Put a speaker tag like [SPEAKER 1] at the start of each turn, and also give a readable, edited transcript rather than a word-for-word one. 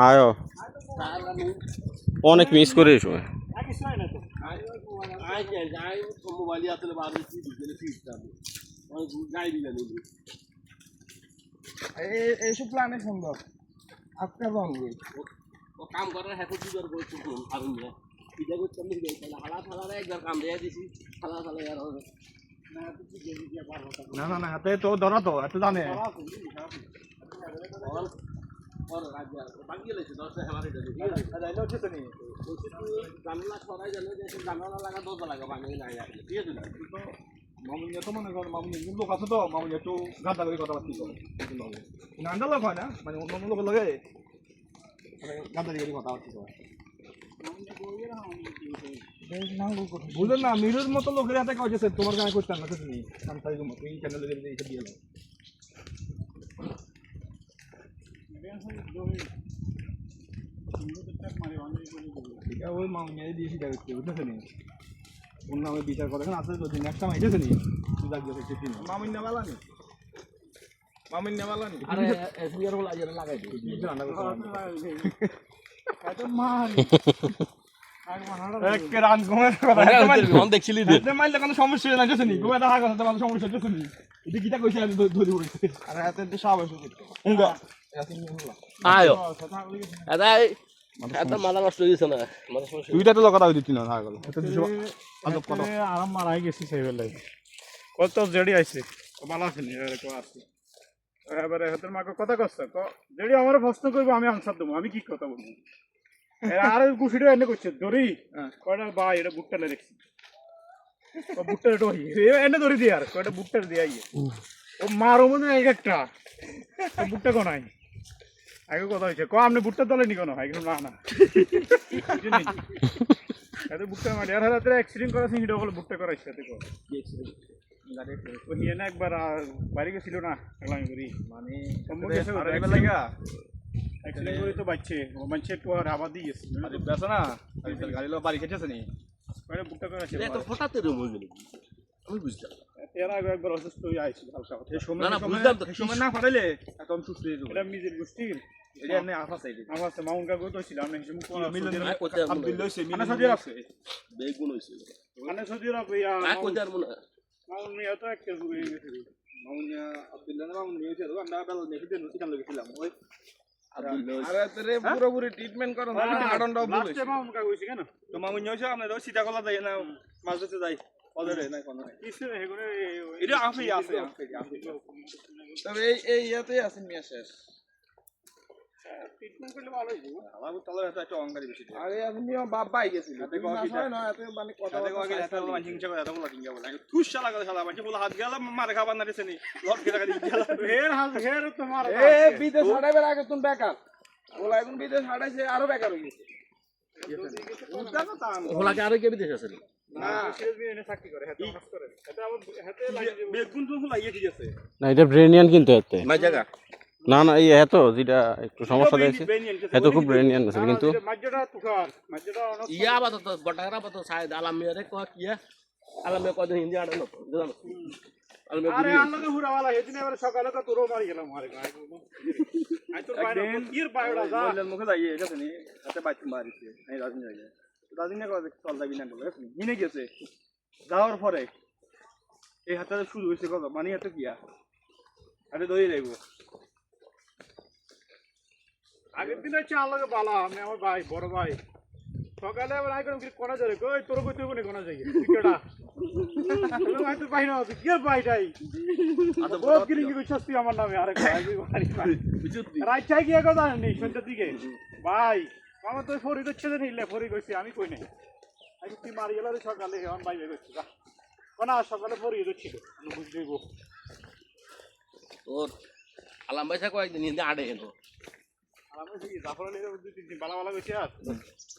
[SPEAKER 1] আয়ো অনেক মিস করে এই সময়।
[SPEAKER 2] এইসব প্ল্যানে সম্ভব আপনার রঙে
[SPEAKER 3] কাম করার হ্যাঁ দুবার বলছি কারণ পিঠা করতে হালা থালা একবার কাম দিয়ে দিছি থালা থালা আর
[SPEAKER 2] না না না হাতে তো ধরা তো এত জানে মামুনিয়া তো মনে কর মামুনি লোক আছে তো মামুনি একটু গাদা করে কথাবার্তা করে নান্ডা লোক হয় না মানে অন্য লোকের লগে গাদা করে কথাবার্তা করে বুঝলেন না মিরুর মতো লোকের হাতে কাজ আছে তোমার গায়ে করতে না তুমি সান্তাই মতো এই চ্যানেলে দিয়ে এটা দিয়ে দাও ঠিক আছে ওই মামুনিয়া দিয়ে সেটা করতে বুঝতেছেন ওর নামে বিচার করে এখন আসলে যদি নেক্সট টাইম আইতেছে নি সুযোগ দিয়ে সেটি মামুনিয়া বালা নি মামুনিয়া বালা নি
[SPEAKER 3] আরে এসবিআর বলা যাবে লাগাই দিই
[SPEAKER 2] এত মান এক রান ঘুমের কথা
[SPEAKER 3] দেখছিলি
[SPEAKER 2] মাইলে কোনো সমস্যা হয়ে যাচ্ছে নি ঘুমে দেখা কথা কোনো সমস্যা হচ্ছে নি এটা কিটা কইছে আমি ধরি পড়েছি আরে এত তো সব আছে উঙ্গা
[SPEAKER 3] আয়ো এটা এটা মালা নষ্ট হয়ে গেছে না মানে সমস্যা
[SPEAKER 1] দুইটা তো কথা হই দিতি না থাকা গেল
[SPEAKER 2] এত দিছো আলো কত আরাম মারাই গেছি সেই বেলায় কত জেডি আইছে ভালো আছে নি এর কো আছে এবারে হাতের মাকে কথা কষ্ট জেডি আমারে প্রশ্ন করবে আমি আনসার দেব আমি কি কথা বলবো এরা আর গুছিটা এনে কইছে দড়ি কয়টা ভাই এটা বুটটালে রাখছি ও বুটটালে দড়ি এনে দড়ি দি আর কয়টা বুটটালে দি আইয়ে ও মারো মনে এক একটা বুটটা কোনাই আগে কথা হইছে কো আপনি বুটটা তলে নি কোন হয় কিন্তু না না এত বুটটা মারি আর হাতে অ্যাক্সিডেন্ট করা সিং ডবল বুটটা করাইছে এতে কো কি অ্যাক্সিডেন্ট গাড়ি ও হিয়ে না একবার বাইরে গেছিল না এলামি করি মানে সম্ভব গেছে আরে লাগা অ্যাক্সিডেন্ট করে তো বাচ্চে ও মানছে একটু আর আবার দিয়েছে আরে বেসা না গাড়ি লো বাড়ি কেটেছে নি মানে বুকটা করে আছে
[SPEAKER 3] এটা ফটাতে রে মই গেল আমি বুঝলাম
[SPEAKER 2] এর আগে একবার অসুস্থ হয়ে আইছিল হালকা এই সময়
[SPEAKER 3] না না বুঝলাম তো
[SPEAKER 2] সময় না পাঠাইলে একদম সুস্থ হয়ে যাবে এটা মিজের গোষ্ঠীর এটা এমনি আফা সাইডে আফা আছে মাউন্ট কাগজ হইছিল আমরা হিসেবে কোন মিলন আব্দুল্লাহ হইছে মিলন সদির আছে
[SPEAKER 3] বেগুন হইছিল
[SPEAKER 2] মানে সদির আছে ইয়া
[SPEAKER 3] কোদার মনে
[SPEAKER 2] মাউন্ট নিয়া তো একটা জুড়ে গেছে মাউন্ট নিয়া আব্দুল্লাহ না মাউন্ট নিয়েছে তো আমরা বেলা নেকি দেন সিকান লগেছিলাম ওই আরে তোরে পুরোপুরি ট্রিটমেন্ট করো না আডনটাও বলে লাস্টে মাউন্ট কাগজ হইছে কেন তো মাউন্ট নিয়েছে আমরা তো সিধা কলা যাই না মাঝে যাই ওদের নাই কোন কিছু হেগুনে এটা আফি আছে তবে এই ইয়াতে আছে মিয়া শেষ ট্রিটমেন্ট করলে ভালো হইব আমার তাহলে একটা অঙ্গারি বেশি আরে আপনি বাপ ভাই গেছিল এত হয় না এত মানে কথা আগে এত হিংসা করে এত বলা হিংসা বলে তুই শালা করে শালা মানে বলে হাত গেল মার খাবার না রেছেনি লট কে টাকা দিয়ে গেল হের হাত হের তোমার এ বিদেশ ছাড়াইবার আগে তুমি বেকার বলা এখন বিদেশ ছাড়াইছে আরো বেকার হয়ে গেছে
[SPEAKER 3] ওলাকে আরো কে বিদেশ আছে
[SPEAKER 1] না এটা ব্রেনিয়ান কিন্তু এতে
[SPEAKER 3] না জায়গা
[SPEAKER 1] না না এই এত যেটা একটু সমস্যা দিয়েছে এত খুব ব্রেনিয়ান আছে কিন্তু
[SPEAKER 3] ইয়া আপাতত গোটারা আপাতত সাইদ আলামিয়ারে কয় কি আলামিয়া কয় হিন্দি আড়ে না জানো আলামিয়া
[SPEAKER 2] আরে আল্লাহকে হুরাওয়ালা এদিন এবারে সকালে তো তোরও মারি গেলাম আরে গায় আই তোর বাইরে কির বাইরে যা বললেন মুখে যাইয়ে এসে নি হাতে বাইতে মারিছে এই রাজনী যাইয়ে রাজনী কয় চল যাবি না বলে নিনে গেছে যাওয়ার পরে এই হাতে শুরু হইছে কত মানে এত কিয়া আরে দই রাইব আগের দিন হচ্ছে আল্লাহকে বালা আমি আমার ভাই বড় ভাই সকালে আবার আই করম কি কোনা যাবে কই তোর কই তুই কোনে কোনা যাই টিকেটা তুমি আই তো পাই না তুই কি পাইটাই আচ্ছা বড় কি কি সস্তি আমার নামে আরে ভাই ভাই রাইট চাই কি কথা জানি সন্ধ্যার দিকে ভাই মামা তুই ফরি দিচ্ছে যে নিলে ফরি কইছি আমি কই নাই আই তুই মারি গেল সকালে এখন ভাই ভাই কইছি কোনা সকালে ফরি দিচ্ছিল আমি বুঝবি গো
[SPEAKER 3] তোর আলাম ভাই কয়েকদিন হিন্দি আড়ে এলো
[SPEAKER 2] আলাম ভাই জাফর আলী দুই তিন বালা বালা কইছি আর